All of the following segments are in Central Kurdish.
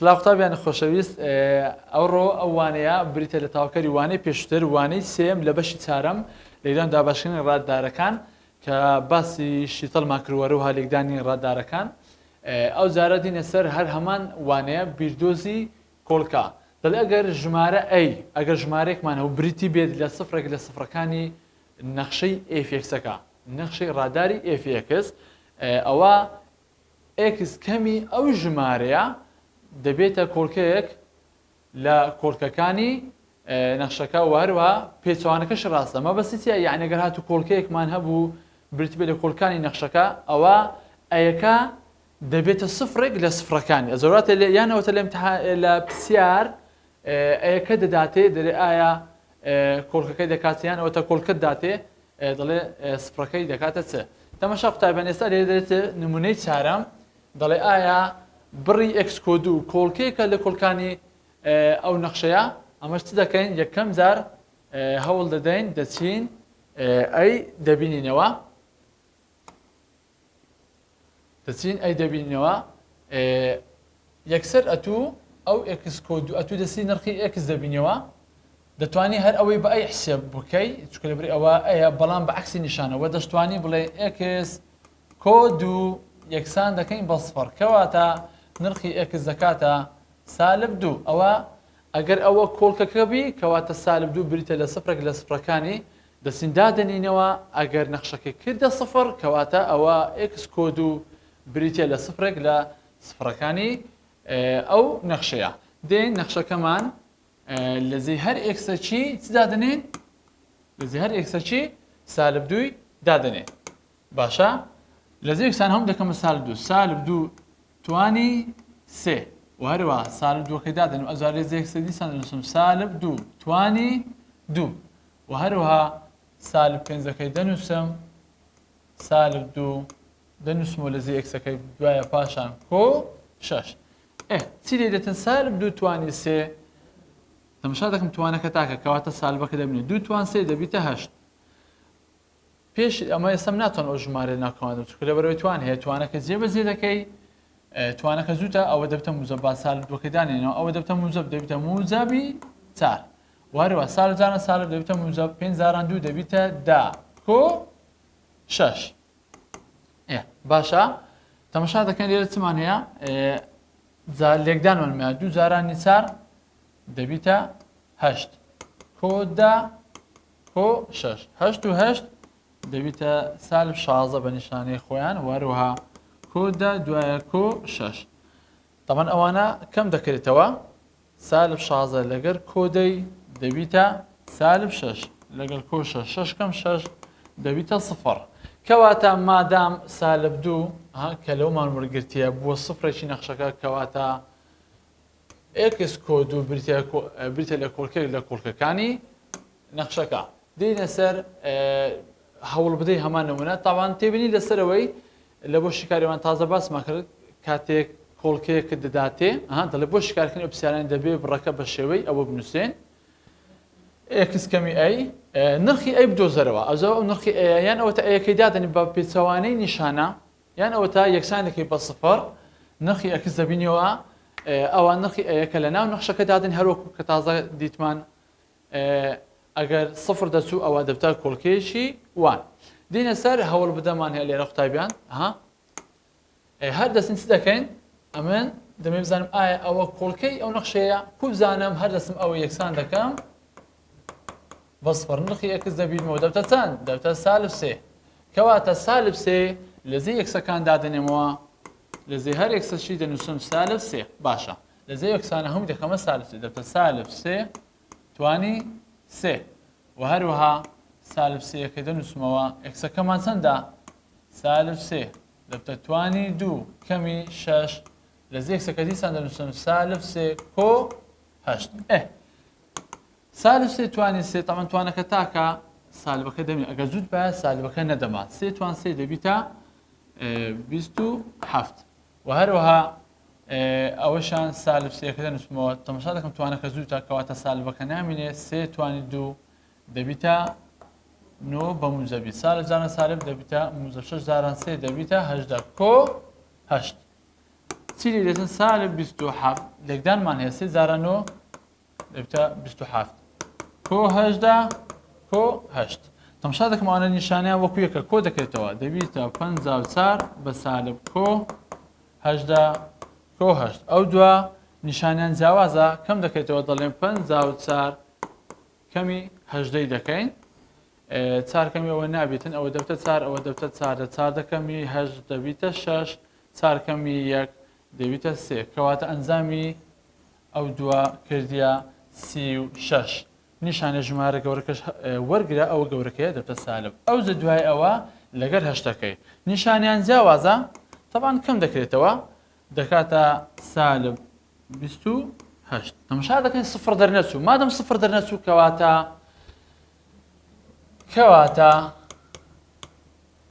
سلااو قوتابیان خۆشەویست ئەوڕۆ ئەوانەیە بریتە لە تاوکەری وانەی پێشتر وانەی سێم لە بەشی چارەم لەیدان داباشکردنی ڕاددارەکان کە باسی شیتڵ ماکرووەرە و هەلێکدانی ڕاددارەکان ئەو جارە دینە سەر هەر هەمان وانەیە بیردۆزی کۆڵکە دەڵێ ئەگەر ژمارە ئەگەر ژمارەیەکمان هەو بریتی بێت لە سفرێک لە سفرەکانی نەخشەی ئێفێکسەکە نەخشەی ڕادداری ئێفێکس ئەوە ئێکس کەمی ئەو ژمارەیە دەبێتە کۆڵکەیەک لە کۆڵکەکانی نەخشەکە وهروە پێچوانەکەش ڕاستە مە بەسیتە یعنی ئەگەر هاتوو کۆڵکەیەکمان هەبوو بریتی بێت لە کۆڵکانی نەخشەکە ئەوە ئەیەکە دەبێتە سفرێک لە سفرەکانی ئەزۆراتە یانەوەتە لە پرسیار ئەیەکە دەداتێ دەرێ ئایا کۆڵکەکەی دەکاتیان ئەوەتە کۆڵکەت داتێ دەڵێ سفرەکەی دەکاتە چ تەماشا قوتابیان ئێستا لێ دەرێتە نمونەی چارەم دەڵێ ئایا بڕی ئەکس کۆد و کۆڵکەیەکە لە کۆڵکانی ئەو نەخشەیە ئەمەش چ دەکەین یەکەم جار هەوڵ دەدەین دەچین ئەی دەبینینەوە یەکسەر ئەتوو ئەو ئەکس کۆد و ئەتوو دەسی نرخی ئەکس دەبینەوە دەتوانی هەر ئەوەی بە ئەی حسێب بکەی چکە لەبری ئەوە ئەیە بەڵام بە عکسی نیشانەوە دەشتوانی بڵێ ئەکس کۆد و یەکسان دەکەین بە سفر کەواتە نرخی ئەکس دەکاتە سالب دوو ئەوە ئەگەر ئەوە کۆڵکەکە بی کەواتە سالب دوو بریتە لە سفرێک لە سفرەکانی دەسیندا دەنینەوە ئەگەر نەخشەکە کردە سفر کەواتە ئەوە ئەکس کۆد و بریتە لە سفرێک لە سفرەکانی ئەو نەخشەیە دێن نەخشەکەمان لەزی هەر ئێکسەچی چ دادنێن لەزی هەر ئێکسەچی سالب دووی دادنێن باشە لەزی ئێکسان هەم دەکەمە سالب دوو توانی سێ و هەروە سالب دووەکەی دادنێن ئەزار لێزی ئێکسە دیسان دەنووسم سالب دوو توانی دوو و هەروەها سالب پێنجەکەی دەنووسم سالب دوو دەنووسمەوە لەزی ئێکسەکەی دوایە پاشان کۆ شەش چی لێ دێتن سالب دوو توانی سێ تەماشا دەکەم توانەکە تاکە کەواتە سالبەکە دەبینێت دوو توان سێ دەبیتە هەشت پێش ئەمە ئێستم ناتوان ئەو ژمارە ناکەوانم چکە لەبەرەوەی توان هەیە توانەکە جێبەجێ دەکەی توانەکە زووتە ئەوە دەبتە موزەب با سالب دووەکەی دانێنەوە ئەوە دەبتە موزەب دەبیتە موزەبی چار وهروە سالب جارە سالب دەبیتە موزەب پێنج زاران دوو دەبیتە دا کۆ شەش باشە تەماشا دەکەن لێرە چمان هەیە لێکدانمان دوو زارانی چار دەبیتە هەشت کۆدا کۆ شەش هەشت و هەشت دەبیتە سالب شازە بە نیشانەی خۆیان وهروەها کۆدا دوایە کۆ شەش تەمان ئەوانە کەم دەکرێتەوە سالب شازە لەگەر کۆدەی دەبیتە سالب شەش لەگەر کۆ شەش شەش کەم شەش دەبیتە سفر کەواتە مادام سالب دوو کە لەومان وەرگرتیە بووە سفرێکی نەخشەکە کەواتە ئێکس کۆد و بریتە لە کۆڵکێک لە کۆڵکەکانی نەخشەکە دێنە سەر هەوڵ بدەی هەمان نمونە تاوان تێبینی لەسەرەوەی لە بۆ شیکاریوان تازە باسمان کرد کاتێک کۆڵکەیەکە دەداتێ دەڵێ بۆ شیکارکردنی ئەو پرسیارانی دەبێ بڕەکە بە شێوەی ئەوە بنووسێن ئێکس کەمی ئەی نرخی ئەی بدۆزەرەوە ئەو نرخی یان ئەوەتە ئەیەکەی دادنی بە پێچەوانەی نیشانە یان ئەوەتە یەکسان دەکەی بە سفر نرخی ئەکس دەبینیەوە ئەوە نرخی ئەیەکە لە ناو نەخشەکە دادن هەروەکو کە تازە دیتمان ئەگەر سفر دەچوو ئەوە دەبتە کۆڵکەیەکی وان دینە سەر هەوڵ بدەمان هەیە لێرە قوتابیان هەر دەستین چ دەکەین ئەمن دەمێ بزانم ئایا ئەوە کۆڵکەی ئەو نەخشەیە کو بزانم هەر دەستم ئەوە یەکسان دەکەم بە سفر نرخی ئەکس دەبینەوە دەبتە چەند دەبتە سالب سێ کەواتە سالب سێ لەزی ئەکسەکان دادنێمەوە لەزێ هەر ئێکسەشی دەنووسم سالب سێ باشە لەزێ ئەکسانە هەمووی دەکەمە سالب سێ دەبتە سالب سێ توانی سێ و هەروەها سالب سێەکە دەنووسمەوە ئەکسەکەمان چەندە سالب سێ دەبتە توانی دوو کەمی شەش لەزێ ئەکسەکە دیسان دەنووسم سالب سێ کۆ هەشت سالب سێ توانی سێ تەمان توانەکە تاکە سالبەکە دەبین ئەگەر زوود بە سالبەکە نەدەمات سێ توان سێ دەبیتە بیست و هەفت و هەروەها ئەوەشان سالب سێەکە دەنووسمەوە تەماشا دەکەم توانەکە زووتە کەواتە سالبەکە نامینێ سێ توانی دوو دەبیتە نۆ بە موزەبی سالب جاران سالب دەبیتە موزە شەش جاران سێ دەبیتە هەژدە کۆ هەشت چی دەێتن سالب 27 لێکدانمان هەیە 3,9 دەبێتە 27 کۆ هەشدا کۆ هەشت تەماشا دەکەمەوانە نیشانیان وەکو یەکە کۆ دەکرێتەوە دەبێتە 54 بە سالب کۆ هەشدا کۆ هەشت ئەو دووە نیشانیان جیاوازە کەم دەکرێتەوە دەڵێن 54 کەمی هەژدەی دەکەین چار کەمی ئەوە نابێتن ئەوە دەبتە چار ئەوە دەبتە چارە چار دەکەمی هەژ دەبیتە 6 چار کەمی یەک دەبیتە سێ کەواتە ئەنجامی ئەو دووە کردیە 36 نیشانە ژمارە گەورەکەش وەرگرە ئەوە گەورەکەیە دەبتە سالب ئەو زە دوای ئەوە لەگەر هەشتەکەی نیشانیان جیاوازە طبعاً کەم دەکرێتەوە دەکاتە سالب 28 تەماشا دەکەین سفر دەرنەچوو مادەم سفر دەرنەچوو کەواتە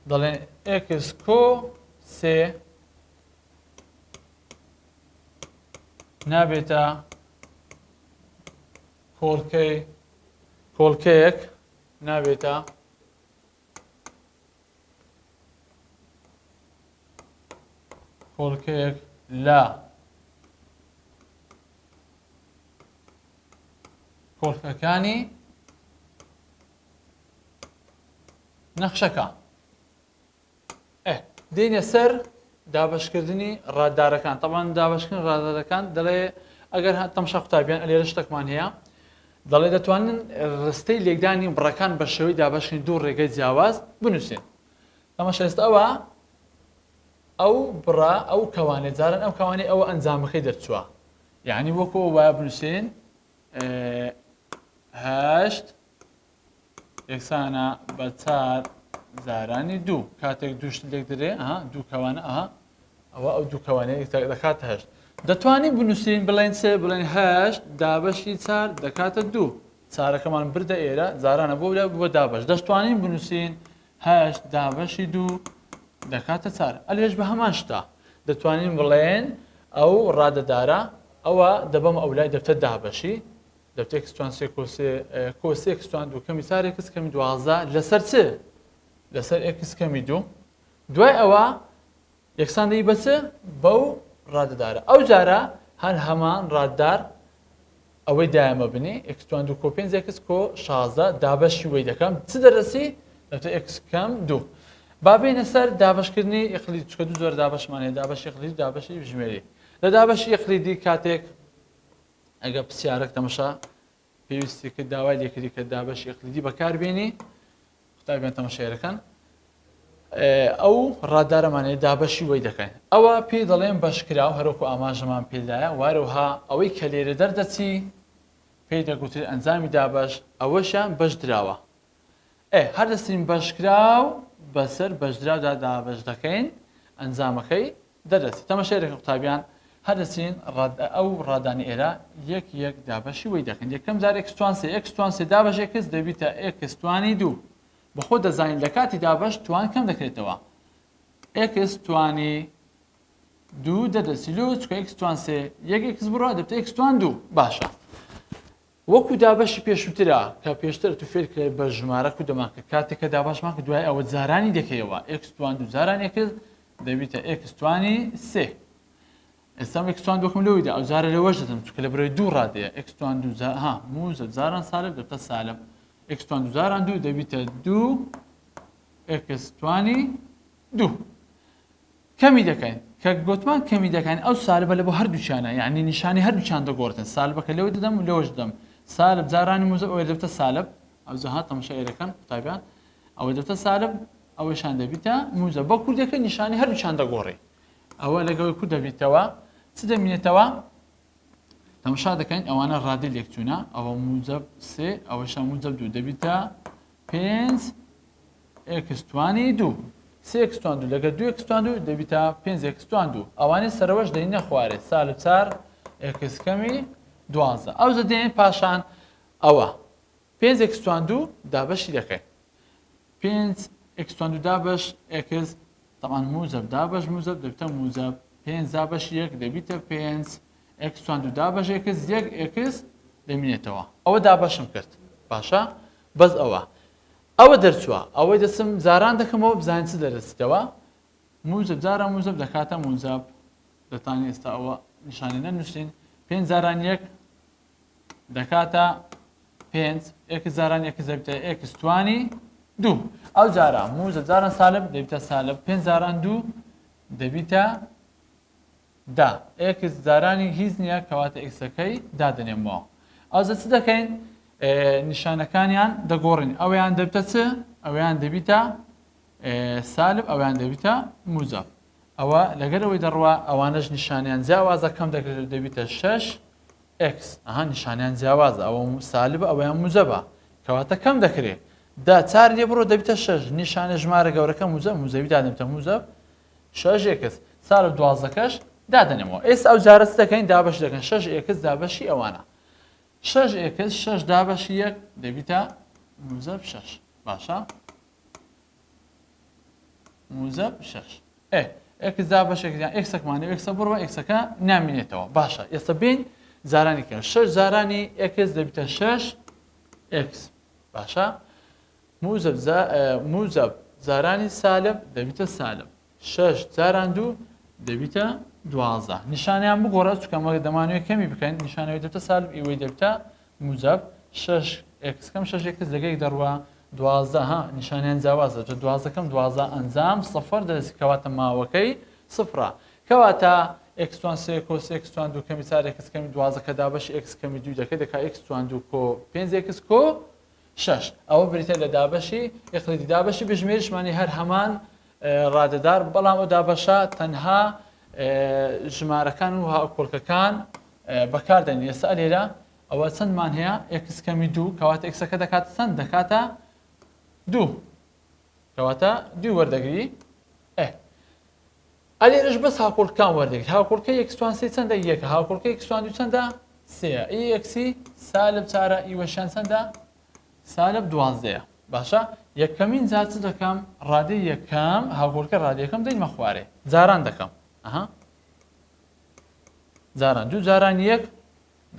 دەڵێن x کۆ سێ نابێتە کۆڵکەیەک نابێتە کۆڵکەیەک لە کۆڵکەکانی نەخشەکە دێنە سەر دابەشکردنی ڕاددارەکان طبعاً دابەشکردن ڕاددارەکان دەڵێ ئەگەر تەماشا قوتابیان ئەلێرە شتێکمان هەیە دەڵێ دەتوانن ڕستەی لێکدانی بڕەکان بە شێوەی دابەشکردنی دوو ڕێگەی جیاواز بنووسین تەماشا ئێستا ئەوە ئەو بڕە ئەو کەوانێ جاران ئەو کەوانەی ئەوە ئەنجامەکەی دەرچووە یعنی وەکو وایە بنووسین هەشت یەکسانە بە چار زارانی دوو کاتێک دووشت لێک دەرێ دوو کەوانە ئەوە ئەو دوو کەوانەیە دەکاتە هەشت دەتوانین بنووسین بڵێن سێ بڵێن هەشت دابەشی چار دەکاتە دوو چارەکەمان بردە ئێرە جارانە بۆ دابش دەشتوانین بنووسین هەشت دابەشی دوو دەکاتە چار ئەلێش بە هەمان شتا دەتوانین بڵێن ئەو ڕادەدارە ئەوە دەبەم ئەو لای دەبتە دابەشی دەبتێک ستوان سێ کۆسێک ستوان دوو کەمی چار ئێکس کەمی دوازدە لەسەر چ لەسەر ئێکس کەمی دوو دوای ئەوە یەکسان دەی بە چ بەو ڕادەدارە ئەو جارە هەر هەمان ڕاددار ئەوەی دایمە بنی ئێکستوان دوو کۆ پێنج ئێکس کۆ 16 دابەشی وەی دەکەم چ دەرەسی دەبتە ئێکس کەم دوو با بینە سەر دابشکردنی ئەقلیدی چکە دوو زۆر دابشمانەیە دابەشی ئەقلیدی دابەشی ژمێری لە دابەشی ئەقلیدی کاتێک ئەگە پرسیارێک تەماشا پێویستی کرد داوای لێکردی کە دابەشی ئەقلیدی بەکاربێنی قوتابیان تەماشایەکەن ئەو ڕاددارەمانەیە دابەشی وەی دەکەین ئەوە پێی دەڵێن بەشکراو هەروەکو ئاماژەمان پێدایە وارەوها ئەوەی کە لێرە دەردەچی پێی دەگوترێت ئەنجامی دابەش ئەوەشیان بەش دراوە هەر دەستین بەشکراو بەسەر بەشدراودا دابەش دەکەین ئەنجامەکەی دەردەچی تەماشایەکە قوتابیان هەردەچین ئەو ڕادانی ئێرە یەک دابەشی وەی دەکەین یەکەم جار ئێکستوان سێ ئێکستوان سێ دابەشێکس دەبیتە ئێکستوانی دوو بەخۆ دەزانین لە کاتی دابەش توان کەم دەکرێتەوە ئێکستوانی دوو دەدەچی لۆ چکە ئێکستوان سێ یەک ئێکس بڕۆ دەبتە ئێکستوان دوو باشە وەکو دابەشی پێشووترە کە پێشتر تو فێر کرێت بە ژمارە و دەماکە کاتێککە داباشمان کە دوای ئەوە جارانی دەکەیەوە ئێکستوان دوو جارانێکرد دەبیتە ئێکستوانی سێ ئێستا ئێکستوان دووەکەم لەوەیدا ئەو جارە لەوەش دەدەم چکە لە بەرەوەی دوو ڕادەیە ئێکستوان دوو موزە جاران سالب دەبتە سالب ئێکستوان دوو جاران دوو دەبیتە دوو ئێکستوانی دوو کەمی دەکەین کە گوتمان کەمی دەکەین ئەو سالبە لە بۆ هەردووچیانە یعنی نیشانی هەردووچیان دەگۆڕێن سالبەکە لەوەی دەدەم و لەوەش دەم سالب جارانی موزە ئەوە دەبتە سالب ئەو جەها تەماشایەکەن قوتابیان ئەوە دەبتە سالب ئەوەشان دەبیتە موزە بە کوردەکە نیشانی هەردووچیان دەگۆڕێ ئەوە لەگەڵی کورد دەبیتەوە چ دەمێنێتەوە تەماشا دەکەین ئەوانە ڕادی لێکچوونە ئەوە موزەب سێ ئەوەشان موزەب دوو دەبیتە پێنج ئێکستوانی دوو سێ ئێکستوان دوو لەگە دوو ئێکستوان دوو دەبیتە پێنج ئێکستوان دوو ئەوانەی سەرەوەش دەینە خوارێ سالب چار ئێکسکەمی دوازدە ئەو زە دێن پاشان ئەوە پێنج ئێکستوان دوو دابەشی دەکەین پێنج ئێکستوان دوو دابەش ئێکس طبعاً موزەب دابەش موزەب دەبیتە موزەب پێنج دابەش یەک دەبیتە پێنج ئێکستوان دوو دابەش ئێکس یەک ئێکس دەمێنێتەوە ئەوە دابەشم کرد باشە بەس ئەوە دەرچووە ئەوەی دەسم زاران دەکەمەوە بزانین چ دەرەچیتەوە موزەب جارە موزەب دەکاتە موزەب دەتوانین ئێستا ئەوە نیشانەی نەنووسین 5 زاران 1 دەکاتە 5 x زاران 1 دەبێتە x توانی 2 ئەو جارە موزە زاران سالب دەبێتە سالب 5 زاران 2 دەبێتە دا x زارانی هیچ نییە کەواتە xەکەی دادنێمەوە ئەوزە چ دەکەین نیشانەکانیان دەگۆڕین ئەویان دەبێتە چ ئەویان دەبێتە سالب ئەویان دەبێتە موزەب ئەوە لەگەرەوەی دەڕوا ئەوانەش نیشانیان جیاوازە کەم دەکرێت دەبێتە 6 x ئەها نیشانیان جیاوازە ئەوە سالب ئەویان موزەبە کەواتە کەم دەکرێت دا 4 لێ بڕۆ دەبێتە 6 نیشانە ژمارە گەورەکە موزەب موزەوی دادنێتە موزەب 6 x سالب 12کەش دادنێمەوە ئێستا ئەو جارە چ دەکەین دابەش دەکەن 6 x دابەشی ئەوانە 6 x 6 دابەشی 1 دەبێتە موزەب 6 باشە موزەب 6 x دابەشێکیان xەکمانێ x بڕوە xەکە نامێنێتەوە باشە ئێستا بین زارانی کە 6 زارانی x دەبێتە 6 x باشە موزەب زارانی سالب دەبێتە سالب 6 زاران 2 دەبێتە 12 نیشانیان بگۆڕە چکەمە دەمانوێت کەمی بکەین نیشانەوەی دەبێتە سالب ئیوەی دەبێتە موزەب 6 x کەم 6 x لەگەی دەڕوە 12 ها نیشانیان جیاوازە 12 کەم 12 ئەنجام سفر دەست کەواتە ماوەکەی سفرە کەواتە x توان 3 کۆس x توان 2 کەمی 4 x کەمی 12 کە دابەشی x کەمی 2 دەکەی دەکا x توان 2 کۆ 5 x کۆ 6 ئەوە بریتە لە دابەشی ئقلیدی دابەشی بژمێرشمانی هەر هەمان ڕادەدار بەڵام ئەو دابەشە تەنها ژمارەکان و کۆڵکەکان بەکاردێنێت ئێستا لێرە ئەوە چەندمان هەیە x کەمی 2 کەواتە xەکە دەکاتە چەند دەکاتە 2 کەواتە 2 وەردەگری ئەلێرەش بەس هاوکۆڵکان وەردەگریت هاوکۆڵکەی x توان 3 چەندە 1 هاوکۆڵکەی x توان 2 چەندە 3 ئەکسی سالب 4 ئیوەشان چەندە سالب 12 باشە یەکەمین جار چ دەکەم ڕادەی یەکەم هاوکۆڵکە ڕادەی یەکەم دەیمە خوارێ جاران دەکەم جاران 2 جاران 1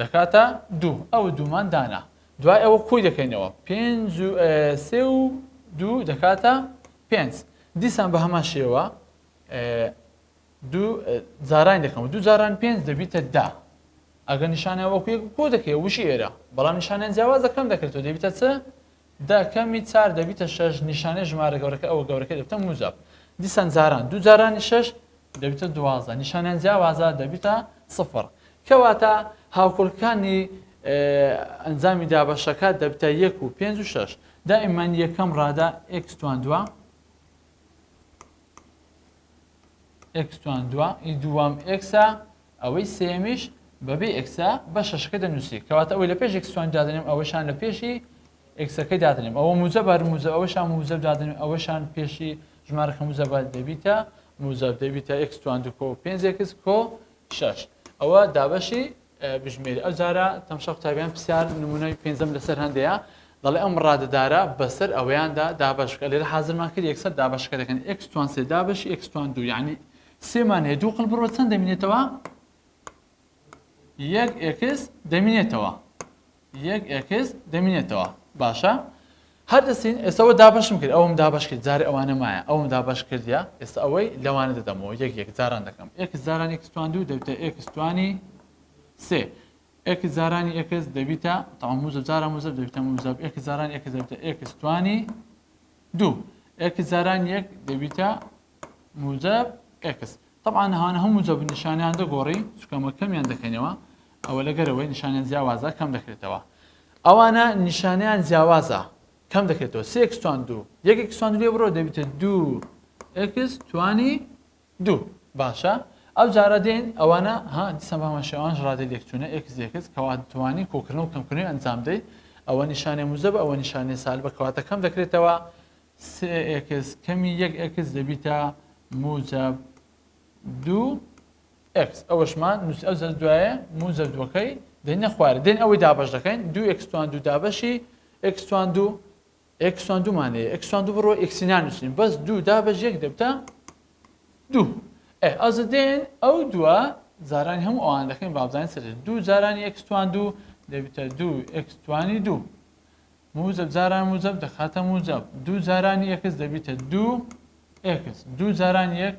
دەکاتە 2 ئەوە دوومان دانا دوای ئەوە کۆی دەکەینەوە 3 و 2 دەکاتە 5 دیسان بە هەمان شێوە جاران دەکەم 2 جاران 5 دەبێتە 10 ئەگەر نیشانەوە کۆ دەکەی وشی ئێرە بەڵام نیشانیان جیاوازە کەم دەکرێتەوە دەبێتە چ دا کەمی 4 دەبێتە 6 نیشانەی ژمارە گەورەکە ئەوە گەورەکە دەبێتە موزەب دیسان جاران 2 جارانی 6 دەبێتە 12 نیشانیان جیاوازە دەبێتە 0 کەواتە هاوکۆڵکانی ئەنجامی دابەشەکە دەبێتە 1 و 5 و 6 دائیمان یەکەم ڕادە x توان 2 x توان 2 ئی دووەم x ئەوەی سێمیش بەبێ x بە شەشەکە دەنووسی کەواتە ئەوەی لە پێش x توان دادنێم ئەوەشان لە پێشی xەکەی دادنێم ئەوە موزەب موزە ئەوەشان موزەب دادنێم ئەوەشان پێشی ژمارەکە موزەب دەبێتە موزەب دەبێتە x توان 2 کۆ 5 x کۆ 6 ئەوە دابەشی بژمێری ئەو جارە تەماشا قوتابیان پرسیار نمونەی پێنجەم لەسەر هەندەیە دەڵێ ئەم ڕادەدارە بەسەر ئەوەیاندا دابەش بکە لێرە حازرمان کرد یەکسەر دابەشەکە دەکەن x توان 3 دابەشی x توان 2 یعنی سێمان هەیە دوو قڵ بڕۆ چەند دەمێنێتەوە 1 x دەمێنێتەوە 1 x دەمێنێتەوە باشە هەر دەستین ئێستاەوە دابەشم کرد ئەوم دابش کرد جارێ ئەوانە مایە ئەوم دابش کردیا ئێستا ئەوەی لەوانە دەدەمەوە 1 جاران دەکەم x جاران x توان 2 دەبێتە x توانی 3 x زارانی x دەبێتە تەمام موزەب جاران موزەب دەبێتە موزەب x زاران x دەبێتە x توانی 2 x زاران 1 دەبێتە موزەب x طبعا هانە هەموو موزەب نیشانیان دەگۆڕی چکەمە کەمیان دەکەینەوە ئەوە لەگەرەوەی نیشانیان جیاوازە کەم دەکرێتەوە ئەوانە نیشانیان جیاوازە کەم دەکرێتەوە 3 x توان 2 1 x توان 2 لێ بڕۆ دەبێتە 2 x توانی 2 باشە ئەو جارە دێن ئەوانە دیسان بەمان شێوانش ڕادەی لێکچوونە x کەواتە توانی کۆکردن و کەمکردنی ئەنجام دەیت ئەوە نیشانەی موزەب ئەوە نیشانەی سالبە کەواتە کەم دەکرێتەوە 3x کەمی 1 x دەبێتە موزەب 2 x ئەوەشمان ئەو زەر دوایە موزەب دووەکەی دێنە خوارە دێن ئەوەی دابەش دەکەین 2 x توان 2 دابەشی x توان 2 x توان 2 مانەیە x توان 2 بڕۆ x نانووسین بەس 2 دابەش 1 دەبێتە 2 ئەزە دێن ئەو دووە زارانی هەموو ئەوان دەکەین بابزانین سەر 2 زارانی x توان 2 دەبێتە 2 x توانی 2 موزەب زاران موزەب دەخاتە موزەب 2 زارانی x دەبێتە 2 x 2 زارانی 1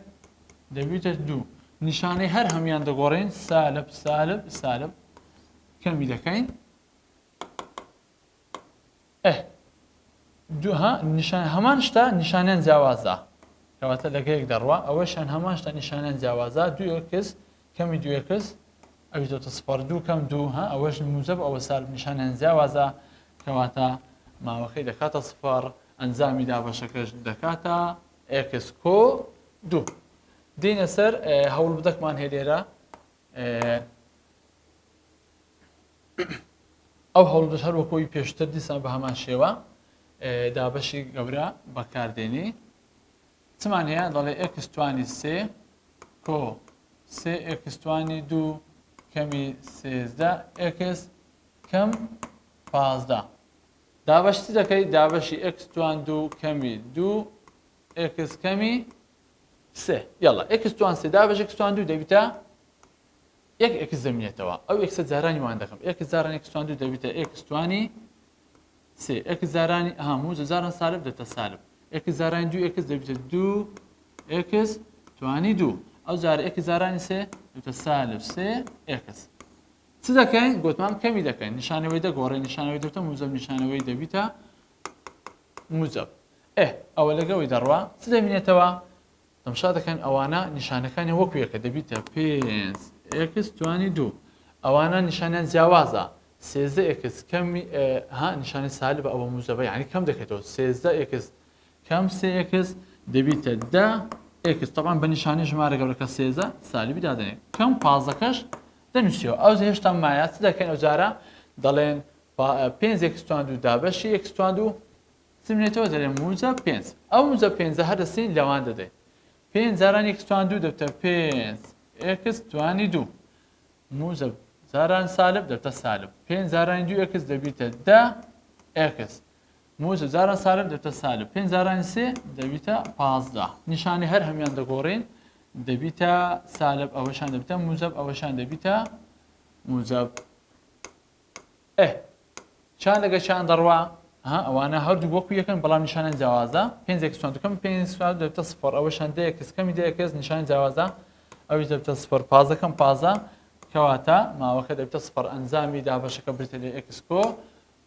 دەبێتە 2 نیشانەی هەر هەمیان دەگۆڕین سالب سالب سالب کەمی دەکەین دوها نیشان هەمان شتە نیشانیان جیاوازە کەواتە لەگەیەک دەڕوا ئەوەشان هەمان شتە نیشانیان جیاوازە 2x کەمی 2x ئەوی دۆتە سپەر 2 کەم 2 ها ئەوەش موجب ئەوە سالب نیشانیان جیاوازە کەواتە ماوەکەی دەکاتە سپەر ئەنجامی دابەشەکەش دەکاتە x کۆ 2 دینە سەر هەوڵ بدەکمان هەیە لێرە ئەو هەوڵدەش هەر وەکۆی پێشتر دیسان بە هەمان شێوە دابەشی گەورە بەکاردێنی چمان هەیە دەڵێ x توانی 3 کۆ 3x توانی 2 کەمی 13 x کەم 15 دابەشی دەکەی دابەشی x توان 2 کەمی 2 x کەمی 3 یاڵا x توان 3 دابەش x توان 2 دەبیتە یەک x دەمێنێتەوە ئەو x جارانی وان دەکەم x جارانی x توان 2 دەبیتە x توانی 3 x جارانی هەموو جاران سالب دەتە سالب x جارانی 2 x دەبیتە 2 x توانی 2 ئەو جارە x جارانی 3 دەبیتە سالب 3 x چ دەکەین گوتمان کەمی دەکەین نیشانەوەی دەگۆڕێن نیشانەوەی دەبتە موجب نیشانەوەی دەبیتە موجب ئەوە لەگەوەی دەڕوا چ دەبینێتەوە تەماشا دەکەن ئەوانە نیشانەکانی وەکو یەکە دەبیتە 5x توانی 2 ئەوانە نیشانیان جیاوازە 13x کەمی ها نیشانی سالب ئەوە موجبە یعنی کەم دەکەیتەوە 13x کەم 3x دەبیتە 10x طبعا بە نیشانی ژمارە گەورەکە 13 سالبی دادەنێت کەم 15کەش دەنووسیەوە ئەو هێشتا مایە چ دەکەین ئەو جارە دەڵێن 5x توان 2 دابەشی x توان 2 چمنێتەوە دەڵێن موجب 5 ئەو موجب 5 هەردەستین لەوان دەدەین 5 جاران x توان 2 دەبتە 5x توانی 2 موجب جاران سالب دەبتە سالب 5 جارانی 2x دەبیتە 10x موجب جاران سالب دەبتە سالب 5 جارانی 3 دەبیتە 15 نیشانی هەر هەمیان دەگۆڕین دەبیتە سالب ئەوەشان دەبیتە موجب ئەوەشان دەبیتە موجب چان لەگە چیان دەڕوا ئەوانە هەردوو وەکو یەکەن بەڵام نیشانیان جیاوازە 5x کەم 5 دەبتە سفر ئەوەشان 10x کەمی 10x نیشانی جیاوازە ئەویش دەبتە سفر 15 کەم 15 کەواتە ماوەکە دەبتە سفر ئەنجامی دابەشەکە بریتە لێ x کۆ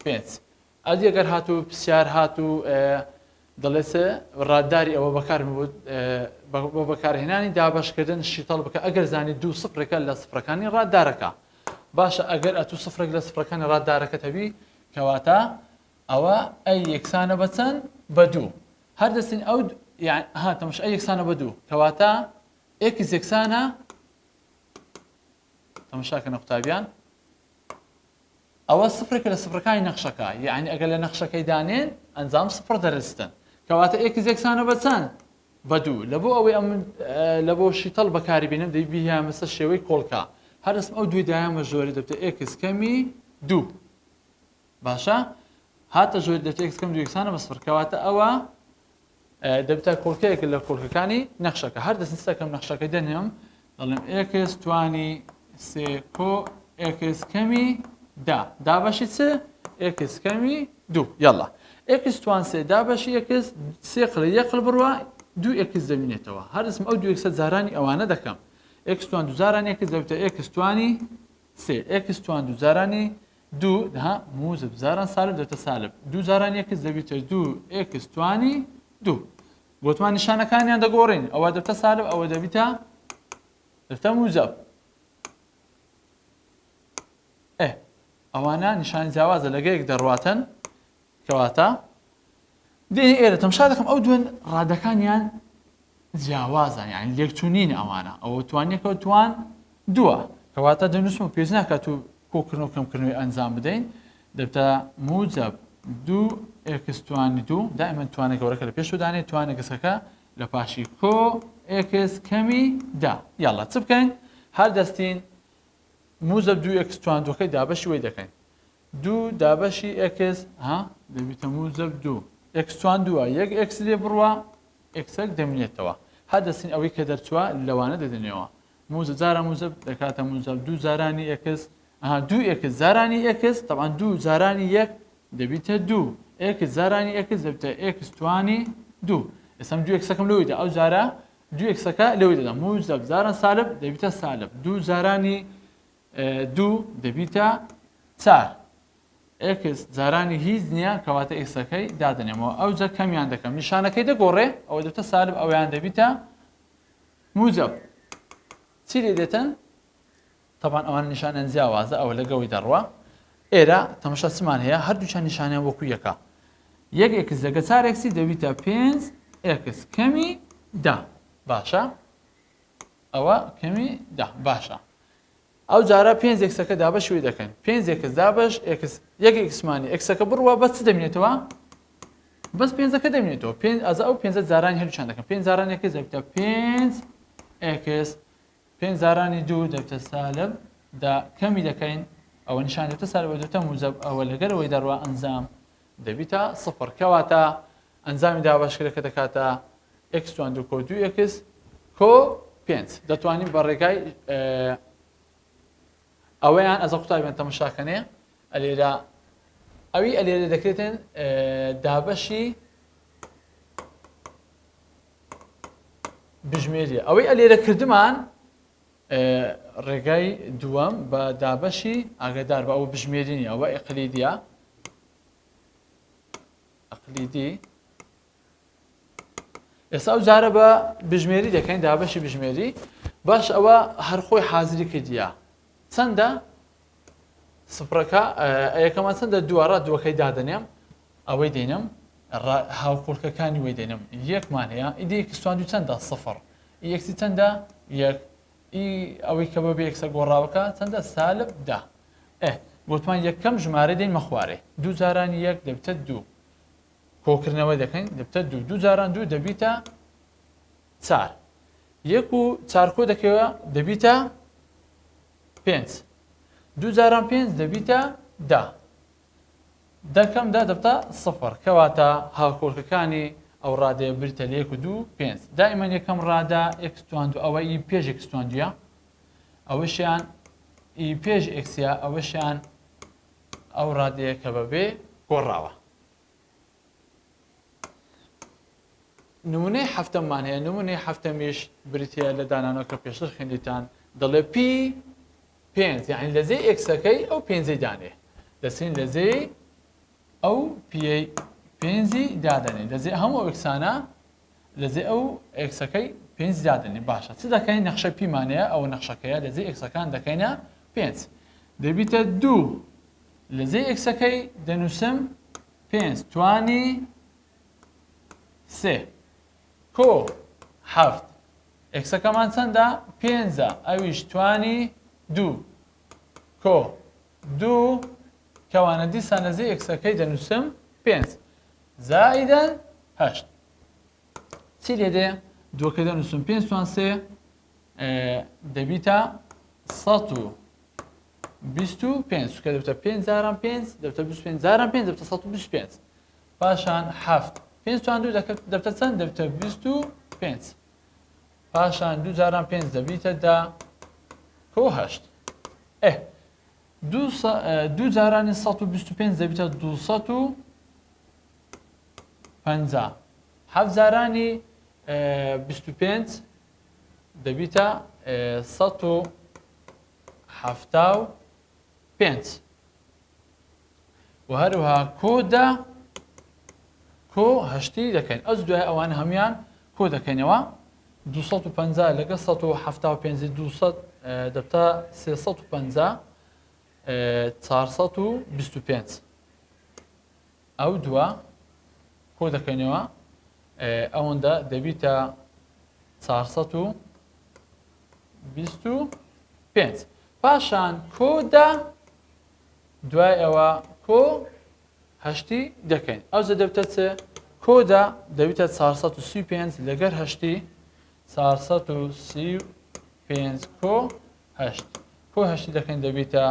5 ئەدی ئەگەر هاتوو پرسیار هاتوو دەڵێسە ڕادداری ئەوە بەکاربوو بۆ بەکارهێنانی دابەشکردن شیتەڵ بکە ئەگەر زانی 2 سفرەکە لە سفرەکانی ڕاددارەکە باشە ئەگەر ئەتوو سفرێک لە سفرەکانی ڕاددارەکەت هەبی کەواتە ئەوە ئەی یەکسانە بە چەند بە 2 هەردەستین ئەو هاتەمش ئەی یەکسانە بە 2 کەواتە x یەکسانە تەماشاکەنە قوتابیان ئەوە سفرێکە لە سفرەکانی نەخشەکە یعنی ئەگەر لە نەخشەکەی دانێن ئەنجام سفر دەرستن کەواتە x یەکسانە بە چەند بە 2 لە بۆ ئەوەی ئەم لە بۆ شیتەڵ بەکاربێنم دەیبیان مەسە شێوەی کۆڵکە هەرسم ئەو دوی دایانمە ژۆری دەبتە x کەمی 2 باشە هاتە ژۆری دەبتە x کەم 2 یەکسانە بە سفر کەواتە ئەوە دەبتە کۆڵکەیەک لە کۆڵکەکانی نەخشەکە هەر دەستن سەکەم نەخشەکەی دەنێم دەڵێم x توانی 3 کۆ x کەمی 10 دابەشی چ x کەمی 2 یاڵا x توان 3 دابەشی x 3 قڵ یەقڵ بڕوە 2x دەبینێتەوە هەرسم ئەو 2x جارانی ئەوانە دەکەم x توان 2 جارانی x دەبتە x توانی 3 x توان 2 جارانی 2 ها موجب جاران سالب دەبتە سالب 2 جارانی x دەبیتە 2x توانی 2 گوتمان نیشانەکانیان دەگۆڕین ئەوە دەبتە سالب ئەوە دەبتە موجب ئەوانە نیشانی جیاوازە لەگەیەک دەڕواتن کەواتە دێنێ ئێرە تەماشا دەکەم ئەو دوێن ڕادەکانیان جیاوازە یعنی لێکچوونین ئەوانە ئەوە توانیەکەوە توان دووە کەواتە دەنووسم و پێویست ناکات و کۆکردن و کەمکردنەوەی ئەنجام بدەین دەبتە موجب 2x توانی 2 دائما توانە گەورەکە لە پێش دانێت توانە گەسەکە لە پاشی کۆ x کەمی 10 یاڵا چ بکەین هەر دەستین موجب 2x توان 2 دابەشی وەی دەکەین 2 دابەشی x دەبیتە موجب 2 x توان 2 یەک x لێ بڕوە x دەمێنێتەوە هەر دەستین ئەوەی کە دەرچووە لەوانە دەدەنێەوە موجب جارە موجب دەکاتە موجب 2 جارانی x 2x زارانی x طبعا 2 زارانی 1 دەبیتە 2 x زارانی x دەبیتە x توانی 2 ئێستا 2x ئەەکەم لەوەیدا ئەو جارە دو ئێکسەکە لەوەی دەدەم موجب زاران سالب دەبیتە سالب دوو زارانی دوو دەبیتە چار ئێکس زارانی هیچ نییە کەواتە ئێکسەکەی دادنێمەوە ئەو جە کەمیان دەکەم نیشانەکەی دەگۆڕێ ئەوە دەبتە سالب ئەویان دەبیتە موجب چی لێ دێتن طبعا ئەوان نیشانیان جیاوازە ئەوە لەگەڵی دەڕوە ئێرە تەماشا چمان هەیە هەردووچان نیشانیان وەکو یەکە یەک ئێکس لەگە چار ئێکسی دەبیتە پێنج ئێکس کەمی دا باشە ئەوە کەمی دا باشە ئەو جارە پێنج ئێکسەکە دابەشوی دەکەن پێنج ئێکس دابش یەک ئێکسمانی ئێکسەکە بڕوە بەس چ دەمێنێتەوە بەس پێنجەکە دەمێنێتەوە ئەزە ئەو پێنجە زارانی هەردووچان دەکەن پێنج زاران ئێکس دەبیتە پێنج ئێکس پێنج زارانی دوو دەبتە سالب دا کەمی دەکەین ئەوە نیشان دەبتە سالب دەبتە موجب ئەوە لەگەرەوەی دەڕوە ئەنجام دەبیتە سفر کەواتە ئەنجامی دابەشکرەکە دەکاتە ئێکس توان دوو کۆ دوو ئێکس کۆ پێنج دەتوانین بە ڕێگای ئەوەیان ئەزە قوتابیان تەماشاکەنێ ئەلێرە ئەوی ئەلێرە دەکرێتن دابەشی بژمێریە ئەوەی ئەلێرە کردمان ڕێگای دووەم بە دابەشی ئاگدار بە ئەوە بژمێرینی ئەوە ئەقلیدیە ئەقلیدی ئێستا ئەو جارە بە بژمێری دەکەین دابەشی بژمێری باش ئەوە هەرخۆی حازری کردیە چەندە سفرەکە یەکەمان چەندە دووەڕە دووەکەی دادنێم ئەوەی دێنم هاوقورکەکانی وەی دێنم یەکمان هەیە ئیدی کستوان دوو چەندە سفر یەکسی چەندە یەک ئەوەی کە بە یەکسە گۆڕاوەکە چەندە سالب دا گوتمان یەکەم ژمارە دێن مەخوارێ دوو جارانی یەک دەبتە دوو کۆکردنەوەی دەکەین دەبتە دوو دوو جاران دوو دەبیتە چار یەک و چارکۆ دەکەوە دەبیتە پێنج دوو جاران پێنج دەبیتە دا دەکەم دا دەبتە سفر کەواتە هاوکۆرکەکانی ئەو ڕادەیە بریتە لە یەک و دوو پێنج دائیمەن یەکەم ڕادا ئێکس توان دوو ئەوە ئی پێش ئێکس توان دووە ئەوەشیان ئی پێش ئێکسیا ئەوەشیان ئەو ڕادەیە کە بەبێ گۆڕاوە نمونەی هەفتەممان هەیە نمونەی هەفتەمیش بریتە لە دانانەوە کە پێشتر خوێندیتان دەڵێ پی پێنج یعنی لەزەی ئێکسەکەی ئەو پێنجەی دانێ دەچین لەزەی ئەو پیەی پێنجی دادەنێ لەزێ هەموو ئێکسانە لەزێ ئەو ئێکسەکەی پێنج دادنێ باشە چ دەکەین نەخشە پیمانەیە ئەو نەخشەکەیە لەزێ ئێکسەکان دەکەینە پێنج دەبیتە دوو لەزێ ئێکسەکەی دەنووسم پێنج توانی سێ کۆ هەفت ئێکسەکەمان چەندە پێنجە ئەویش توانی دوو کۆ دوو کەوانە دیسان لەزێ ئێکسەکەی دەنووسم پێنج زائیدەن هەشت چی لێ دێ دووەکە دەنووسم پێنج توان سێ دەبیتە سەد و بیست و پێنج کە دەبتە پێنج زاران پێنج دەبتە بیست و پێنج زاران پێنج دەبتە سەد و بیست و پێنج پاشان هەفت پێنج توان دوو دەبتە چەند دەبتە بیست و پێنج پاشان دوو زاران پێنج دەبیتە دا کۆ هەشت دوو زارانی سەد و بیست و پێنج دەبیتە دووسەد و پەنجا هەفت زارانی بیست و پێنج دەبیتە سەد و هەفتا و پێنج و هەروەها کۆدا کۆ هەشتی دەکەین ئەس دوای ئەوان هەمان کۆ دەکەینەوە 250 لەگە 175 200 دەبتە 350 425 ئەو دووە کۆ دەکەینەوە ئەوەندە دەبیتە 425 پاشان کۆدا دوای ئەوە کۆ هەشتی دەکەین ئەوزە دەبتە چ کۆدا دەبیتە 435 لەگەر هەشتی 435 کۆ هەشت کۆ هەشتی دەکەین دەبیتە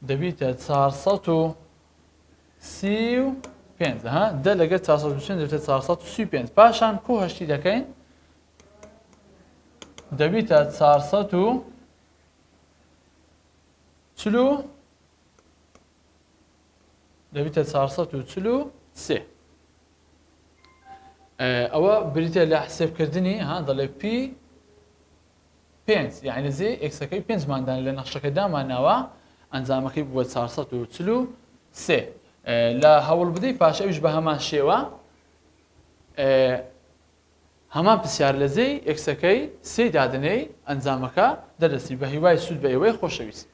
دەبیتە 435 دە لەگەر 425 دەبێتە 435 پاشان کۆ هەشتی دەکەین دەبیتە 440 دەبیتە 443 ئەوە بریتە لە حسێبکردنی دەڵێ پی 5 یعنی زێ ئێکسەکەی 5 مادان لە نەخشەکە داماناوە ئەنجامەکەی بووە 443 لە هەوڵ بدەی پاش ئەویش بە هەمان شێوە هەمان پرسیار لە زێی ئێکسەکەی سێ دادنەی ئەنجامەکە دەدەستی بە هیوای سوود بە ئێوەی خۆشەویست.